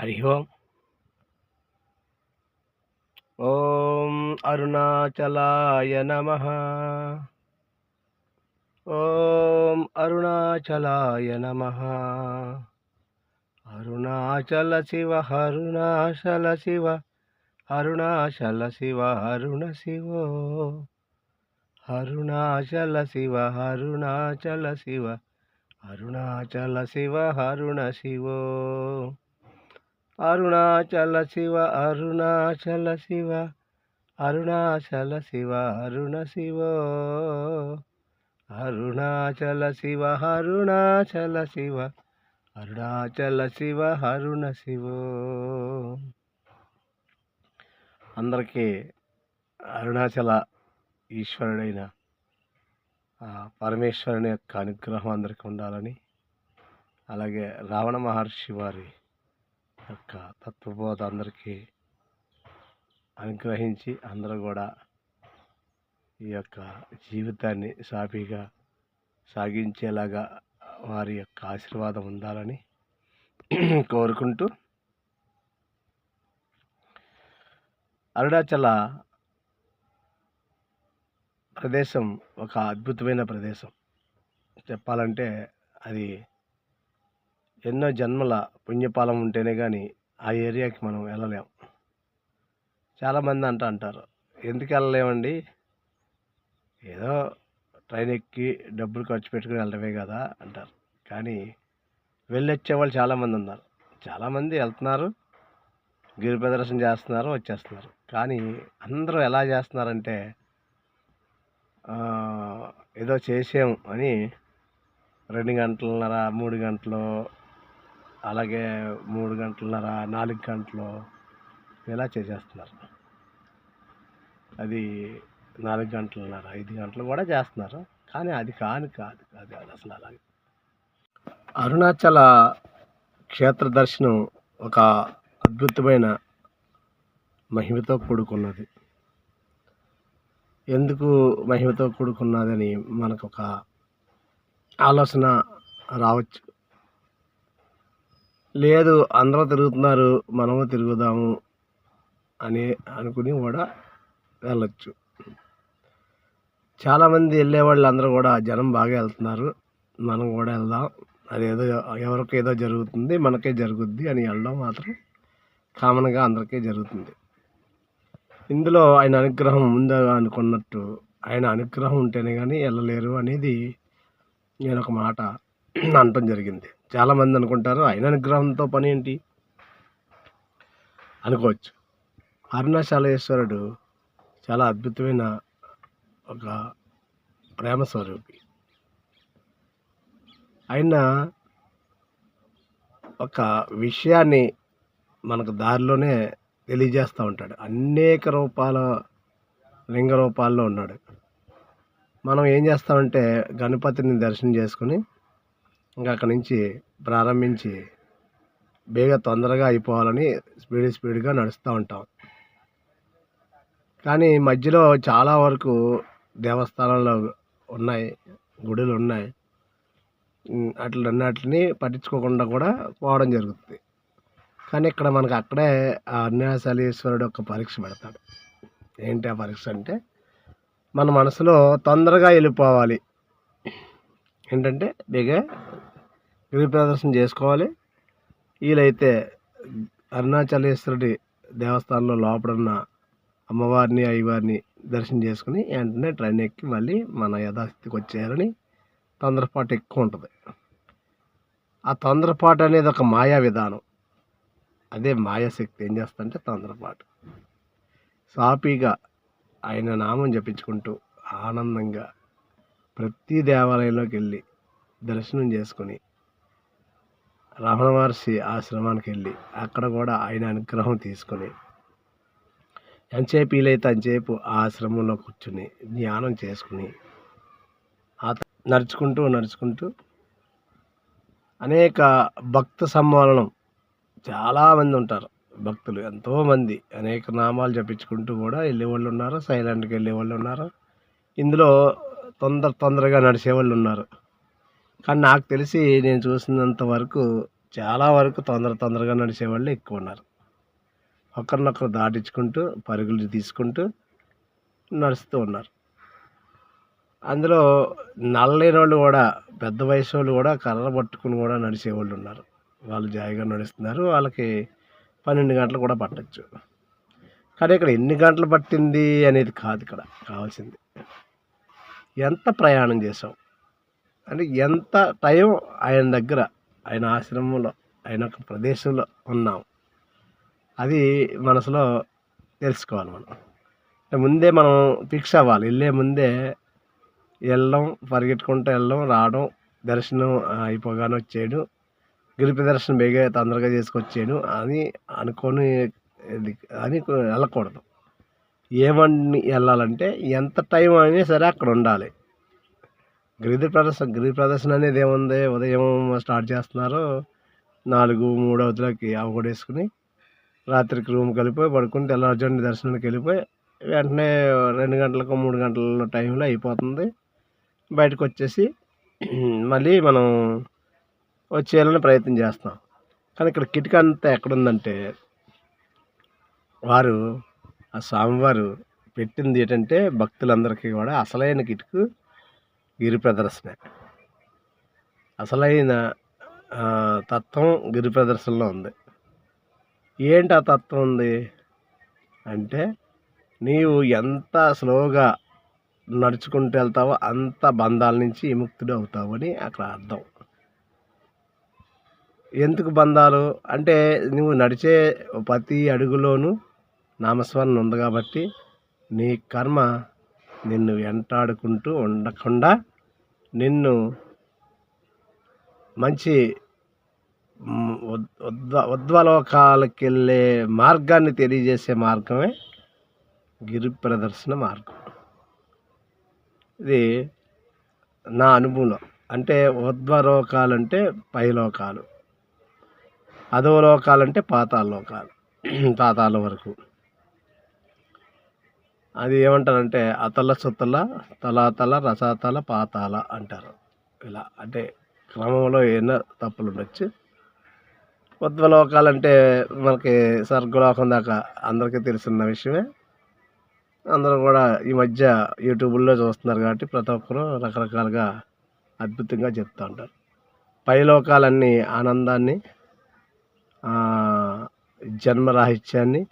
హరి ఓం. ఓం అరుణాచలాయ నమః. ఓం అరుణాచలాయ నమః. అరుణాచల శివ అరుణాచల శివ అరుణాచల శివ అరుణ శివో. అరుణాచల శివ అరుణాచల శివ అరుణాచల శివ అరుణ శివో. అరుణాచల శివ అరుణాచల శివ అరుణాచల శివ అరుణ శివో. అరుణాచల శివ అరుణాచల శివ అరుణాచల శివ అరుణ శివో. అందరికీ అరుణాచల ఈశ్వరుడైన పరమేశ్వరుని యొక్క అనుగ్రహం అందరికీ ఉండాలని, అలాగే రావణ మహర్షి వారి యొక్క తత్వబోధ అందరికీ అనుగ్రహించి అందరూ కూడా ఈ యొక్క జీవితాన్ని సాఫీగా సాగించేలాగా వారి యొక్క ఆశీర్వాదం ఉండాలని కోరుకుంటూ, అరుణాచల ప్రదేశం ఒక అద్భుతమైన ప్రదేశం. చెప్పాలంటే అది ఎన్నో జన్మల పుణ్యపాలం ఉంటేనే కానీ ఆ ఏరియాకి మనం వెళ్ళలేం. చాలామంది అంటారు, ఎందుకు వెళ్ళలేమండి, ఏదో ట్రైన్ ఎక్కి డబ్బులు ఖర్చు పెట్టుకుని వెళ్ళడమే కదా అంటారు. కానీ వెళ్ళొచ్చే వాళ్ళు చాలామంది ఉన్నారు. చాలామంది వెళ్తున్నారు, గిరి ప్రదర్శన చేస్తున్నారు, వచ్చేస్తున్నారు. కానీ అందరూ ఎలా చేస్తున్నారంటే ఏదో చేసాం అని 2 గంటలన్నర 3 గంటలు, అలాగే 3 గంటలన్నర 4 గంటలు ఇలా చేసేస్తున్నారు. అది 4 గంటలన్నర 5 గంటలు కూడా చేస్తున్నారు. కానీ అది కాదు అసలు. అలాగే అరుణాచల క్షేత్ర దర్శనం ఒక అద్భుతమైన మహిమతో కూడుకున్నది. ఎందుకు మహిమతో కూడుకున్నదని మనకు ఒక ఆలోచన రావచ్చు. లేదు, అందరూ తిరుగుతున్నారు, మనము తిరుగుదాము అని అనుకుని కూడా వెళ్ళచ్చు. చాలామంది వెళ్ళేవాళ్ళు అందరూ కూడా జనం బాగా వెళ్తున్నారు, మనం కూడా వెళ్దాం, అదేదో ఎవరికి ఏదో జరుగుతుంది మనకే జరుగుద్ది అని వెళ్ళడం మాత్రం కామన్గా అందరికీ జరుగుతుంది. ఇందులో ఆయన అనుగ్రహం ఉందా అనుకున్నట్టు, ఆయన అనుగ్రహం ఉంటేనే కానీ వెళ్ళలేరు అనేది నేను ఒక మాట అనటం జరిగింది. చాలామంది అనుకుంటారు ఆయన అనుగ్రహంతో పని ఏంటి అనుకోవచ్చు. అరుణాచలేశ్వరుడు చాలా అద్భుతమైన ఒక ప్రేమ స్వరూపి. ఆయన ఒక విషయాన్ని మనకు దారిలోనే తెలియజేస్తూ ఉంటాడు. అనేక రూపాల లింగ రూపాల్లో ఉన్నాడు. మనం ఏం చేస్తామంటే గణపతిని దర్శనం చేసుకుని ఇంకా అక్కడి నుంచి ప్రారంభించి తొందరగా అయిపోవాలని స్పీడ్గా నడుస్తూ ఉంటాం. కానీ మధ్యలో చాలా వరకు దేవస్థానాలు ఉన్నాయి, గుడులు ఉన్నాయి, అట్లన్నిటిని పట్టించుకోకుండా కూడా పోవడం జరుగుతుంది. కానీ ఇక్కడ మనకు అక్కడే ఆ అరుణాచలేశ్వరుడు ఒక పరీక్ష పెడతాడు. ఏంటి ఆ పరీక్ష అంటే, మన మనసులో తొందరగా వెళ్ళిపోవాలి, ఏంటంటే గిరి ప్రదర్శన చేసుకోవాలి. వీలైతే అరుణాచలేశ్వరుడి దేవస్థానంలో లోపడున్న అమ్మవారిని అయ్యవారిని దర్శనం చేసుకుని వెంటనే ట్రైన్ ఎక్కి మళ్ళీ మన యథాస్థితికి వచ్చేయాలని తొందరపాటు ఎక్కువ ఉంటుంది. ఆ తొందరపాటు అనేది ఒక మాయా విధానం. అదే మాయాశక్తి ఏం చేస్తుందంటే తొందరపాటు. సాఫీగా ఆయన నామం జపించుకుంటూ ఆనందంగా ప్రతి దేవాలయంలోకి వెళ్ళి దర్శనం చేసుకుని రమణ మహర్షి ఆశ్రమానికి వెళ్ళి అక్కడ కూడా ఆయన అనుగ్రహం తీసుకొని ఎంతసేపు వీలైతే అంతసేపు ఆ ఆశ్రమంలో కూర్చుని ధ్యానం చేసుకుని నడుచుకుంటూ అనేక భక్త సమ్మేళనం, చాలామంది ఉంటారు భక్తులు, ఎంతోమంది అనేక నామాలు జపించుకుంటూ కూడా వెళ్ళేవాళ్ళు ఉన్నారు, సైలెంట్గా వెళ్ళేవాళ్ళు ఉన్నారు, ఇందులో తొందరగా నడిచేవాళ్ళు ఉన్నారు. కానీ నాకు తెలిసి నేను చూసినంత వరకు చాలా వరకు తొందరగా నడిచేవాళ్ళు ఎక్కువ ఉన్నారు. ఒకరినొకరు దాటించుకుంటూ పరుగులు తీసుకుంటూ నడుస్తూ ఉన్నారు. అందులో నడలేనోళ్ళు కూడా పెద్ద వయసోళ్ళు కూడా కర్ర పట్టుకుని కూడా నడిచేవాళ్ళు ఉన్నారు. వాళ్ళు జాయిగా నడుస్తున్నారు. వాళ్ళకి 12 గంటలు కూడా పట్టొచ్చు. కానీ ఇక్కడ ఎన్ని గంటలు పట్టింది అనేది కాదు ఇక్కడ కావాల్సింది. ఎంత ప్రయాణం చేసాం అంటే ఎంత టైం ఆయన దగ్గర, ఆయన ఆశ్రమంలో, ఆయన ఒక ప్రదేశంలో ఉన్నాం, అది మనసులో తెలుసుకోవాలి మనం. అంటే ముందే మనం ఫిక్స్ అవ్వాలి. వెళ్ళే ముందే వెళ్ళడం, పరిగెట్టుకుంటూ వెళ్ళడం, రావడం, దర్శనం అయిపోగానే వచ్చేయడం, గిరి ప్రదర్శన తొందరగా చేసుకొచ్చేయడం అని అనుకొని వెళ్ళకూడదు. ఏమని వెళ్ళాలంటే ఎంత టైం అయినా సరే అక్కడ ఉండాలి. గిరి ప్రదర్శన అనేది ఏముంది, ఉదయం స్టార్ట్ చేస్తున్నారు, 4-3 అవతలకి అవగొడేసుకుని రాత్రికి రూమ్కి వెళ్ళిపోయి పడుకుని తెల్లవారుజామున దర్శనానికి వెళ్ళిపోయి వెంటనే 2 గంటలకు 3 గంటల టైంలో అయిపోతుంది. బయటకు వచ్చేసి మళ్ళీ మనం వచ్చేయాలని ప్రయత్నం చేస్తాం. కానీ ఇక్కడ కిటికీ అంతా ఎక్కడుందంటే వారు ఆ స్వామివారు పెట్టింది ఏంటంటే భక్తులందరికీ కూడా అసలైన కిటుకు గిరి ప్రదర్శన. అసలైన తత్వం గిరి ప్రదర్శనలో ఉంది. ఏంటి ఆ తత్వం ఉంది అంటే నీవు ఎంత స్లోగా నడుచుకుంటూ వెళ్తావో అంత బంధాల నుంచి విముక్తుడు అవుతావు అని అక్కడ అర్థం. ఎందుకు బంధాలు అంటే నువ్వు నడిచే ప్రతి అడుగులోనూ నామస్మరణ ఉంది కాబట్టి నీ కర్మ నిన్ను వెంటాడుకుంటూ ఉండకుండా నిన్ను మంచి ఉద్వలోకాలకు వెళ్ళే మార్గాన్ని తెలియజేసే మార్గమే గిరి ప్రదర్శన మార్గం. ఇది నా అనుభవంలో. అంటే ఉద్వలోకాలంటే పైలోకాలు, అధోలోకాలంటే పాతాళ వరకు. అది ఏమంటారంటే అతల సుతల తలాతల రసాతల పాతాల అంటారు. ఇలా అంటే క్రమంలో ఎన్నో తప్పులు ఉండొచ్చు. ఉద్వలోకాలంటే మనకి స్వర్గలోకం దాకా అందరికీ తెలిసిన విషయమే. అందరూ కూడా ఈ మధ్య యూట్యూబ్లో చూస్తున్నారు కాబట్టి ప్రతి ఒక్కరూ రకరకాలుగా అద్భుతంగా చెప్తూ ఉంటారు. పైలోకాలన్నీ ఆనందాన్ని, జన్మరాహిత్యాన్ని,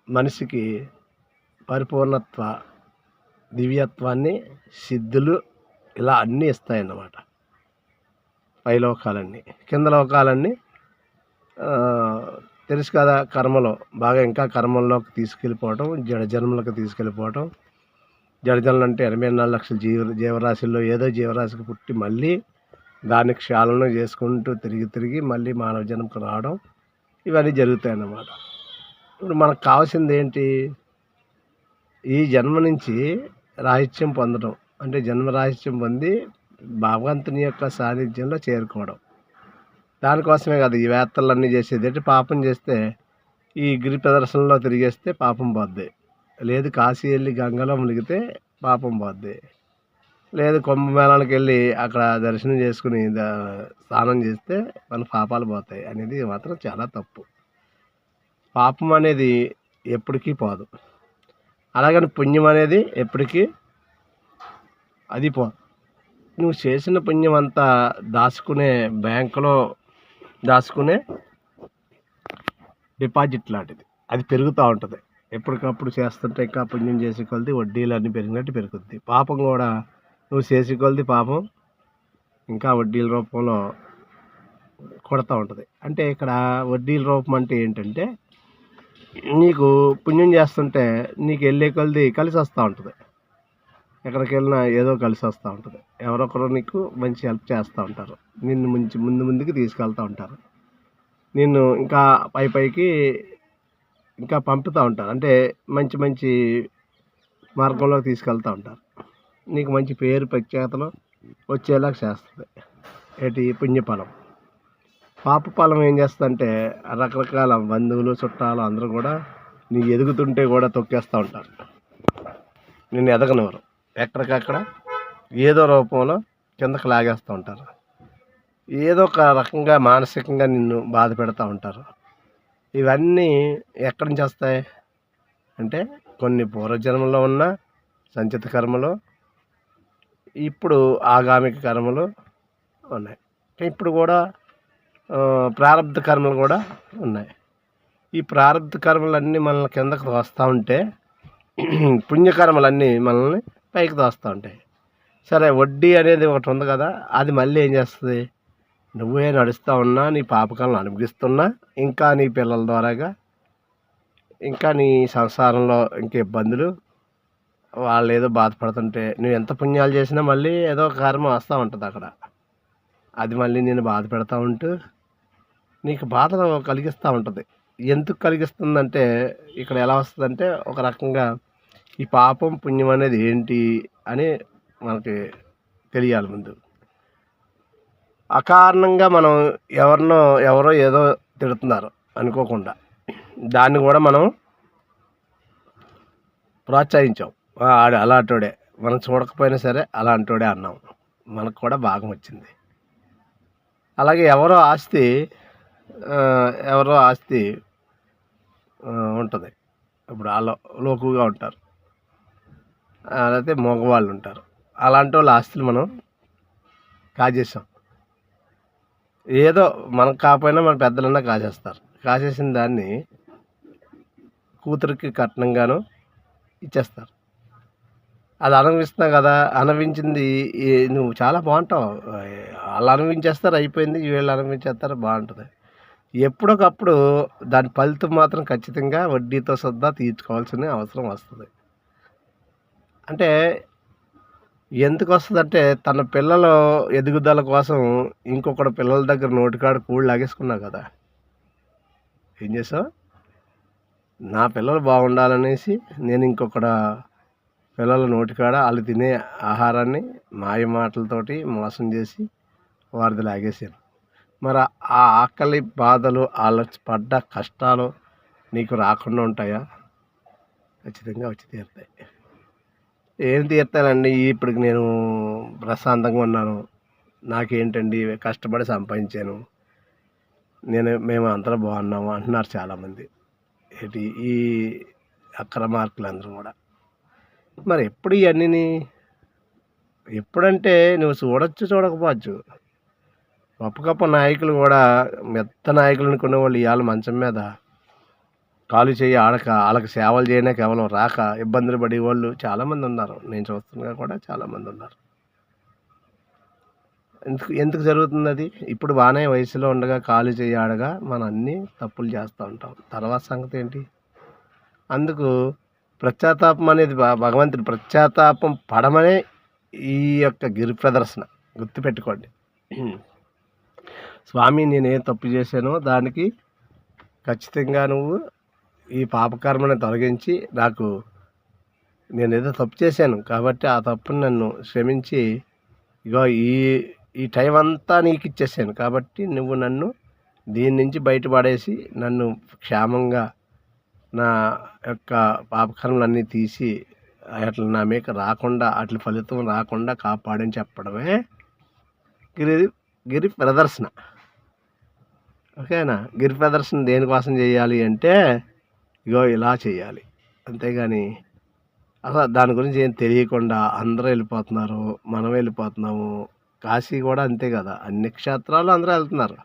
మనిషికి పరిపూర్ణత్వ, దివ్యత్వాన్ని, సిద్ధులు ఇలా అన్నీ ఇస్తాయన్నమాట పైలోకాలన్నీ. కింద లోకాలన్నీ తెలుసు కదా, కర్మలో బాగా ఇంకా కర్మల్లోకి తీసుకెళ్ళిపోవటం, జడజన్మలకు తీసుకెళ్ళిపోవటం. జడజన్మలు అంటే 84 లక్షల జీవరాశుల్లో ఏదో జీవరాశికి పుట్టి మళ్ళీ దాన్ని క్షాళన చేసుకుంటూ తిరిగి మళ్ళీ మానవ జన్మకు రావడం, ఇవన్నీ జరుగుతాయన్నమాట. ఇప్పుడు మనకు కావాల్సింది ఏంటి, ఈ జన్మ నుంచి రాహిత్యం పొందడం. అంటే జన్మరాహిత్యం పొంది భగవంతుని యొక్క సాన్నిధ్యంలో చేరుకోవడం. దానికోసమే కదా ఈ వేత్తలన్నీ చేసేది. అంటే పాపం చేస్తే ఈ గిరి ప్రదర్శనలో తిరిగేస్తే పాపం పోద్ది, లేదు కాశీ వెళ్ళి గంగలో మునిగితే పాపం పోద్ది, లేదు కుంభమేళానికి వెళ్ళి అక్కడ దర్శనం చేసుకుని స్నానం చేస్తే మన పాపాలు పోతాయి అనేది మాత్రం చాలా తప్పు. పాపం అనేది ఎప్పటికీ పోదు, అలాగని పుణ్యం అనేది ఎప్పటికీ అది పోదు. నువ్వు చేసిన పుణ్యం అంతా దాచుకునే బ్యాంకులో దాచుకునే డిపాజిట్ లాంటిది, అది పెరుగుతూ ఉంటుంది. ఎప్పటికప్పుడు చేస్తుంటే ఇంకా పుణ్యం చేసే కొలది వడ్డీలు అన్నీ పెరిగినట్టు పెరుగుద్ది. పాపం కూడా నువ్వు చేసే కొలది పాపం ఇంకా వడ్డీల రూపంలో కొడతా ఉంటుంది. అంటే ఇక్కడ వడ్డీల రూపం అంటే ఏంటంటే నీకు పుణ్యం చేస్తుంటే నీకు వెళ్ళే కొలది కలిసి వస్తూ ఉంటుంది. ఎక్కడికి వెళ్ళినా ఏదో కలిసి వస్తూ ఉంటుంది. ఎవరొకరు నీకు మంచి హెల్ప్ చేస్తూ ఉంటారు, నిన్ను ముందుకు తీసుకెళ్తూ ఉంటారు, నిన్ను ఇంకా పైకి ఇంకా పంపుతూ ఉంటారు. అంటే మంచి మార్గంలోకి తీసుకెళ్తూ ఉంటారు. నీకు మంచి పేరు ప్రఖ్యాతలు వచ్చేలా చేస్తుంది ఏంటి పుణ్యఫలం. పాపఫలం ఏం చేస్తుందంటే రకరకాల బంధువులు చుట్టాలు అందరూ కూడా నీ ఎదుగుతుంటే కూడా తొక్కేస్తూ ఉంటారు, నిన్ను ఎదగనివ్వరు. ఎక్కడికక్కడ ఏదో రూపంలో కిందకి లాగేస్తూ ఉంటారు. ఏదో ఒక రకంగా మానసికంగా నిన్ను బాధ పెడతా ఉంటారు. ఇవన్నీ ఎక్కడి నుంచి వస్తాయి అంటే కొన్ని పూర్వజన్మలో ఉన్న సంచిత కర్మలు, ఇప్పుడు ఆగామిక కర్మలు ఉన్నాయి. ఇప్పుడు కూడా ప్రారబ్ధ కర్మలు కూడా ఉన్నాయి. ఈ ప్రారబ్ధ కర్మలన్నీ మనల్ని కిందకు తోస్తూ ఉంటే పుణ్యకర్మలన్నీ మనల్ని పైకి తోస్తూ ఉంటాయి. సరే, వడ్డీ అనేది ఒకటి ఉంది కదా, అది మళ్ళీ ఏం చేస్తుంది? నువ్వే నడుస్తూ ఉన్నా, నీ పాపకాలను అనుభవిస్తున్నా, ఇంకా నీ పిల్లల ద్వారాగా ఇంకా నీ సంసారంలో ఇంకా ఇబ్బందులు, వాళ్ళు ఏదో బాధపడుతుంటే నువ్వు ఎంత పుణ్యాలు చేసినా మళ్ళీ ఏదో ఒక కర్మ వస్తూ ఉంటుంది అక్కడ. అది మళ్ళీ నేను బాధ పెడతా ఉంటూ నీకు బాధ కలిగిస్తూ ఉంటుంది. ఎందుకు కలిగిస్తుందంటే ఇక్కడ ఎలా వస్తుందంటే ఒక రకంగా ఈ పాపం పుణ్యం అనేది ఏంటి అని మనకి తెలియాలి ముందు. అకారణంగా మనం ఎవరో ఏదో తిడుతున్నారు అనుకోకుండా, దాన్ని కూడా మనం ప్రోత్సహించాం. ఆడు అలాంటోడే, మనం చూడకపోయినా సరే అలాంటోడే అన్నాం, మనకు కూడా భాగం వచ్చింది. అలాగే ఎవరో ఆస్తి ఉంటుంది. ఇప్పుడు వాళ్ళు లోకుగా ఉంటారు, అయితే మగవాళ్ళు ఉంటారు. అలాంటి వాళ్ళ ఆస్తులు మనం కాజేసాం. ఏదో మనకు కాకపోయినా మన పెద్దలన్నా కాజేస్తారు. కాజేసిన దాన్ని కూతురికి కట్నంగాను ఇచ్చేస్తారు. అది అనుభవిస్తున్నావు కదా, అనుభవించింది నువ్వు చాలా బాగుంటావు, వాళ్ళు అనుభవించేస్తారు, అయిపోయింది, వీళ్ళు అనుభవించేస్తారు, బాగుంటుంది. ఎప్పటికప్పుడు దాని ఫలితం మాత్రం ఖచ్చితంగా వడ్డీతో సదా తీర్చుకోవాల్సిన అవసరం వస్తుంది. అంటే ఎందుకు వస్తుందంటే తన పిల్లల ఎదుగుదల కోసం ఇంకొకటి పిల్లల దగ్గర నోటికాడ కూళ్ళు లాగేసుకున్నావు కదా, ఏం చేసావు? నా పిల్లలు బాగుండాలనేసి నేను ఇంకొకటి పిల్లల నోటికాడ వాళ్ళు తినే ఆహారాన్ని మాయ మాటలతోటి మోసం చేసి వారిది లాగేసాను. మరి ఆ ఆకలి బాధలు, వాళ్ళ పడ్డ కష్టాలు నీకు రాకుండా ఉంటాయా? ఖచ్చితంగా వచ్చి తీరుతాయి. ఏం తీరుతానండి, ఇప్పటికి నేను ప్రశాంతంగా ఉన్నాను, నాకేంటండి కష్టపడి సంపాదించాను, మేము అంతా బాగున్నాము అంటున్నారు చాలామంది. ఏంటి ఈ అక్రమార్కులందరూ కూడా. మరి ఎప్పుడు ఇవన్నీ ఎప్పుడంటే నువ్వు చూడకపోవచ్చు. గొప్ప గొప్ప నాయకులు కూడా, మెత్త నాయకులు అనుకునే వాళ్ళు ఇవాళ మంచం మీద కాలు చేయి ఆడక వాళ్ళకి సేవలు చేయడానికి కేవలం రాక ఇబ్బందులు పడే వాళ్ళు చాలామంది ఉన్నారు. నేను చూస్తున్నా కూడా చాలామంది ఉన్నారు. ఎందుకు జరుగుతుంది అది? ఇప్పుడు బాగానే వయసులో ఉండగా కాలు చేయి ఆడగా మనం అన్నీ తప్పులు చేస్తూ ఉంటాం. తర్వాత సంగతి ఏంటి? అందుకు పశ్చాత్తాపం అనేది భగవంతుడు పశ్చాత్తాపం పడమనే ఈ యొక్క గిరి ప్రదర్శన. గుర్తుపెట్టుకోండి, స్వామి నేనేం తప్పు చేశానో దానికి ఖచ్చితంగా నువ్వు ఈ పాపకర్మని తొలగించి, నేనేదో తప్పు చేశాను కాబట్టి ఆ తప్పుని నన్ను క్షమించి, ఇగో ఈ టైం అంతా నీకు ఇచ్చేసాను కాబట్టి నువ్వు నన్ను దీని నుంచి బయటపడేసి నన్ను క్షేమంగా నా యొక్క పాపకర్మలన్నీ తీసి అట్లా నా మీద రాకుండా, అట్ల ఫలితం రాకుండా కాపాడని చెప్పడమే గిరి ప్రదర్శన. ఓకేనా? గిరి ప్రదర్శన దేనికోసం చేయాలి అంటే ఇగో ఇలా చేయాలి. అంతేగాని అసలు దాని గురించి ఏం తెలియకుండా అందరూ వెళ్ళిపోతున్నారు, మనం వెళ్ళిపోతున్నాము. కాశీ కూడా అంతే కదా, అన్ని క్షేత్రాలు అందరూ వెళ్తున్నారు.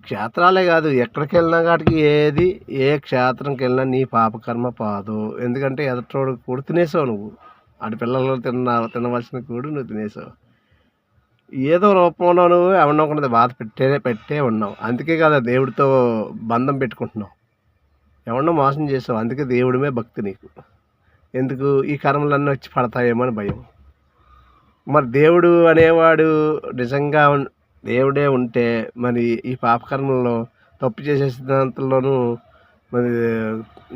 క్షేత్రాలే కాదు, ఎక్కడికి వెళ్ళినా కాటికి ఏ క్షేత్రంకి వెళ్ళినా నీ పాపకర్మ పోదు. ఎందుకంటే ఎదుటోడు కూడు తినేసావు, నువ్వు ఆడి పిల్లలు తినవలసిన కూడు నువ్వు తినేసావు. ఏదో రూపంలో నువ్వు ఎవరినొకరిని బాధ పెట్టే ఉన్నావు. అందుకే కదా దేవుడితో బంధం పెట్టుకుంటున్నావు. ఎవరినో మోసం చేసావు, అందుకే దేవుడిమే భక్తి నీకు. ఎందుకు? ఈ కర్మలన్నీ వచ్చి పడతాయేమో అని భయం. మరి దేవుడు అనేవాడు నిజంగా దేవుడే ఉంటే మరి ఈ పాపకర్మల్లో తప్పు చేసే సిద్ధాంతంలోనూ మరి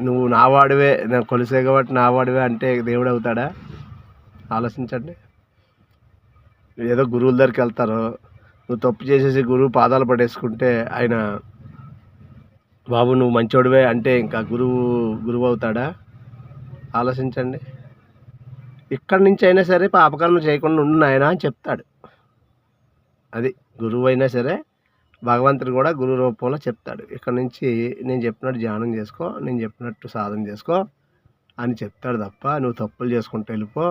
నువ్వు నావాడివే, నేను కొలిసే కాబట్టి నావాడివే అంటే దేవుడు అవుతాడా? ఆలోచించండి. ఏదో గురువుల దగ్గరికి వెళ్తారు, నువ్వు తప్పు చేసేసి గురువు పాదాలు పడేసుకుంటే ఆయన బాబు నువ్వు మంచోడివే అంటే ఇంకా గురువు అవుతాడా? ఆలోచించండి. ఇక్కడి నుంచి అయినా సరే పాపకర్మ చేయకుండా ఉండు నాయనా అని చెప్తాడు. అది గురువు అయినా సరే భగవంతుడు కూడా గురు రూపంలో చెప్తాడు. ఇక్కడ నుంచి నేను చెప్పినట్టు ధ్యానం చేసుకో, నేను చెప్పినట్టు సాధన చేసుకో అని చెప్తాడు తప్ప, నువ్వు తప్పులు చేసుకుంటూ వెళ్ళిపో,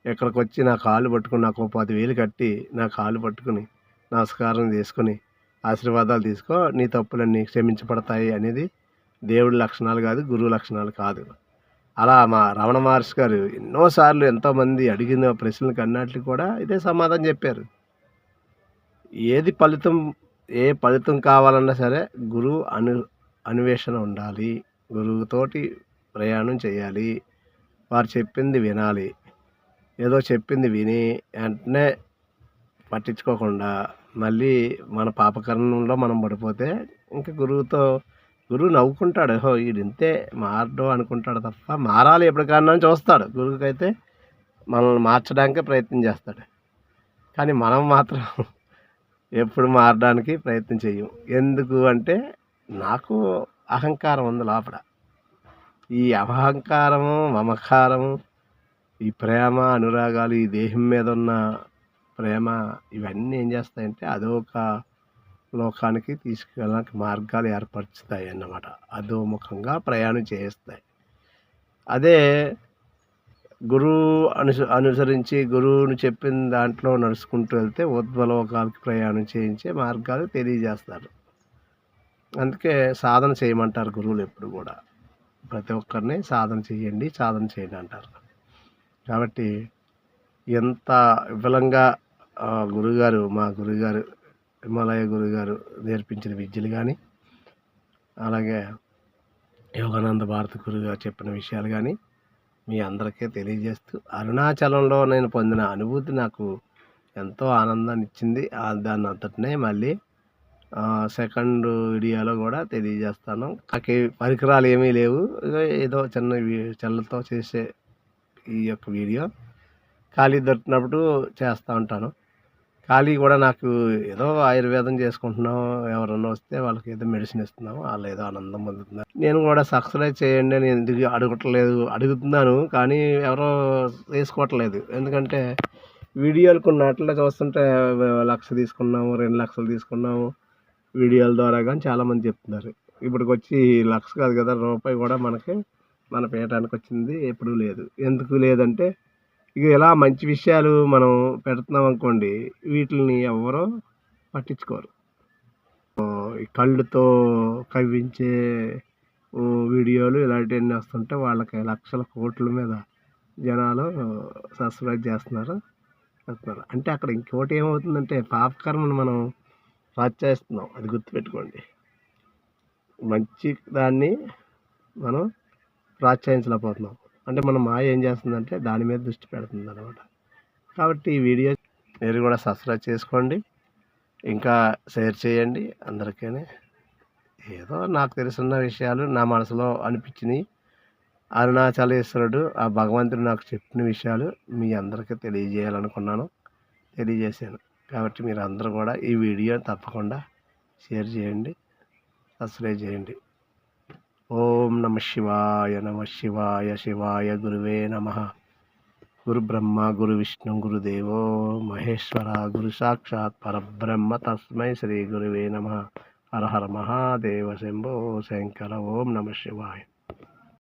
ఇక్కడికొచ్చి నా కాళ్ళు పట్టుకుని నాకు 10,000 కట్టి నా కాళ్ళు పట్టుకుని నమస్కారం చేసుకుని ఆశీర్వాదాలు తీసుకో, నీ తప్పులన్నీ క్షమించబడతాయి అనేది దేవుడి లక్షణాలు కాదు, గురువు లక్షణాలు కాదు. అలా మా రమణ మహర్షి గారు ఎన్నోసార్లు ఎంతోమంది అడిగిన ప్రశ్నలకు అన్నిటికి కూడా ఇదే సమాధానం చెప్పారు. ఏ ఫలితం కావాలన్నా సరే గురువు అన్వేషణ ఉండాలి, గురువుతోటి ప్రయాణం చేయాలి, వారు చెప్పింది వినాలి. ఏదో చెప్పింది విని వెంటనే పట్టించుకోకుండా మళ్ళీ మన పాపకర్ణంలో మనం పడిపోతే ఇంకా గురువు నవ్వుకుంటాడు, ఓహో వీడు ఇంతే మారడు అనుకుంటాడు తప్ప, మారాలి ఎప్పటికన్నా చూస్తాడు. గురువుకైతే మనల్ని మార్చడానికే ప్రయత్నం చేస్తాడు, కానీ మనం మాత్రం ఎప్పుడు మారడానికి ప్రయత్నం చెయ్యం. ఎందుకు అంటే నాకు అహంకారం ఉంది లోపల. ఈ అహంకారము, మమకారము, ఈ ప్రేమ, అనురాగాలు, ఈ దేహం మీద ఉన్న ప్రేమ, ఇవన్నీ ఏం చేస్తాయంటే అదొక లోకానికి తీసుకెళ్ళడానికి మార్గాలు ఏర్పరుచుతాయి అన్నమాట. అధోముఖంగా ప్రయాణం చేస్తాయి. అదే గురువు అనుసరించి గురువుని చెప్పిన దాంట్లో నడుచుకుంటూ వెళ్తే ఊర్ధ్వలోకాలకి ప్రయాణం చేయించే మార్గాలు తెలియజేస్తారు. అందుకే సాధన చేయమంటారు గురువులు ఎప్పుడు కూడా. ప్రతి ఒక్కరిని సాధన చేయండి అంటారు. కాబట్టి ఎంత విఫలంగా మా గురుగారు హిమాలయ గురుగారు నేర్పించిన విద్యలు కానీ, అలాగే యోగానంద భారతి గురుగారు చెప్పిన విషయాలు కానీ మీ అందరికీ తెలియజేస్తూ, అరుణాచలంలో నేను పొందిన అనుభూతి నాకు ఎంతో ఆనందాన్ని ఇచ్చింది. దాన్ని అంతటినే మళ్ళీ సెకండ్ వీడియోలో కూడా తెలియజేస్తాను. నాకు పరికరాలు ఏమీ లేవు, ఏదో చిన్న చెల్లతో చేసే ఈ యొక్క వీడియో ఖాళీ దొరికినప్పుడు చేస్తూ ఉంటాను. ఖాళీ కూడా నాకు ఏదో ఆయుర్వేదం చేసుకుంటున్నాం, ఎవరన్నా వస్తే వాళ్ళకి ఏదో మెడిసిన్ ఇస్తున్నాము, వాళ్ళు ఏదో ఆనందం పొందుతున్నారు. నేను కూడా సబ్స్క్రైబ్ చేయండి అని ఎందుకు అడుగుతున్నాను, కానీ ఎవరో వేసుకోవట్లేదు. ఎందుకంటే వీడియోలు కొన్నిట్లో చూస్తుంటే 1,00,000 తీసుకున్నాము, 2 లక్షలు తీసుకున్నాము వీడియోల ద్వారా కానీ చాలామంది చెప్తున్నారు. ఇప్పటికి వచ్చి 1,00,000 కాదు కదా, రూపాయి కూడా మన పేయటానికి వచ్చింది ఎప్పుడూ లేదు. ఎందుకు లేదంటే ఇక ఇలా మంచి విషయాలు మనం పెడుతున్నాం అనుకోండి, వీటిని ఎవరో పట్టించుకోరు. ఈ కళ్ళుతో కవ్వించే వీడియోలు ఇలాంటివన్నీ వస్తుంటే వాళ్ళకి లక్షల కోట్ల మీద జనాలు సబ్స్క్రైబ్ చేస్తున్నారు. అంటే అక్కడ ఇంకోటి ఏమవుతుందంటే పాపకర్మను మనం ప్రోత్సహిస్తున్నాం, అది గుర్తుపెట్టుకోండి. మంచి దాన్ని మనం ప్రోత్సహించలేకపోతున్నాం. అంటే మన మాయ ఏం చేస్తుందంటే దాని మీద దృష్టి పెడుతుంది అనమాట. కాబట్టి ఈ వీడియో మీరు కూడా సబ్స్క్రైబ్ చేసుకోండి, ఇంకా షేర్ చేయండి అందరికీ. ఏదో నాకు తెలిసిన విషయాలు నా మనసులో అనిపించినాయి, అరుణాచలేశ్వరుడు ఆ భగవంతుడు నాకు చెప్పిన విషయాలు మీ అందరికీ తెలియజేశాను. కాబట్టి మీరు అందరూ కూడా ఈ వీడియో తప్పకుండా షేర్ చేయండి, సబ్స్క్రైబ్ చేయండి. ఓం నమ శివాయ శివాయ గురువే నమః. గురు బ్రహ్మ గురు విష్ణు గురుదేవో మహేశ్వర, గురు సాక్షాత్ పరబ్రహ్మ, తస్మై శ్రీ గురువే నమః. హర హర మహాదేవ శంభో శంకర. ఓం నమ శివాయ.